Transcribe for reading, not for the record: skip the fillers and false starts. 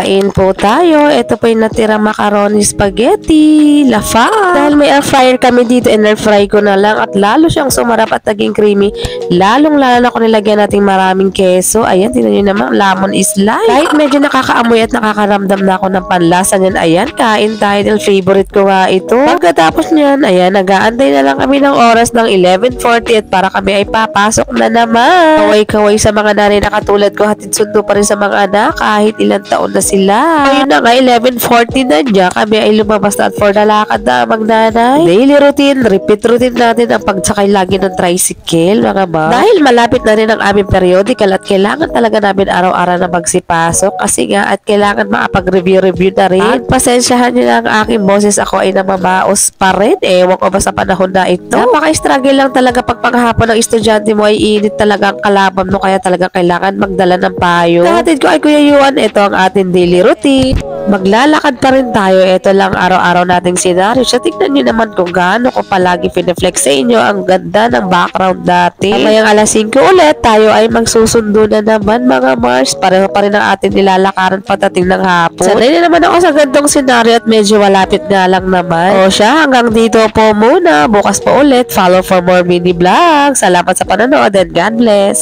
Kain po tayo. Ito po yung natirang macaroni spaghetti. Lafa. Dahil may air fryer kami dito, air fry ko na lang at lalo siyang sumarap at naging creamy. Lalong-lalo na kung nilagyan natin maraming keso. Ayan, tingnan nyo naman, lemon is life. Kahit medyo nakakaamoy at nakakaramdam na ako ng panlasa niyan, ayan, kain tayo dahil favorite ko nga ito. Pagkatapos niyan, ayan, nag-aantay na lang kami ng oras ng 11:40 at para kami ay papasok na naman. Kaway-kaway sa mga nanay na katulad ko, hatid sundo pa rin sa mga anak kahit ilang taon na sila. Ayun na nga, 11:40 na niya, kami ay lumabas na at for the lakad na magnanay. Daily routine, repeat routine natin ang pagsakay lagi ng tricycle, mga ba. Dahil malapit na rin ang aming periodical at kailangan talaga namin araw-araw na magsipasok kasi nga at kailangan makapag-review na rin. At pasensyahan niyo na ang aking boses, ako ay namabaos pa rin. Ewan ko ba sa panahon na ito. Napaka-struggle lang talaga pag paghapon ng estudyante mo ay init talaga ang kalaban mo kaya talaga kailangan magdala ng payo. Nahatid ko ay Kuya Yuan, ito ang ating daily routine. Maglalakad pa rin tayo. Ito lang araw-araw nating senaryo. So, tignan nyo naman kung gaano ko palagi pineflex sa inyo ang ganda ng background natin. Mamayang alas 5 ulit, tayo ay magsusundo na naman mga Mars. Pareho pa rin ang ating nilalakaran patating ng hapon. Sanay na naman ako sa gandong senaryo at medyo malapit nga lang naman. O siya, hanggang dito po muna. Bukas po ulit. Follow for more mini vlogs. Salamat sa panonood and God bless.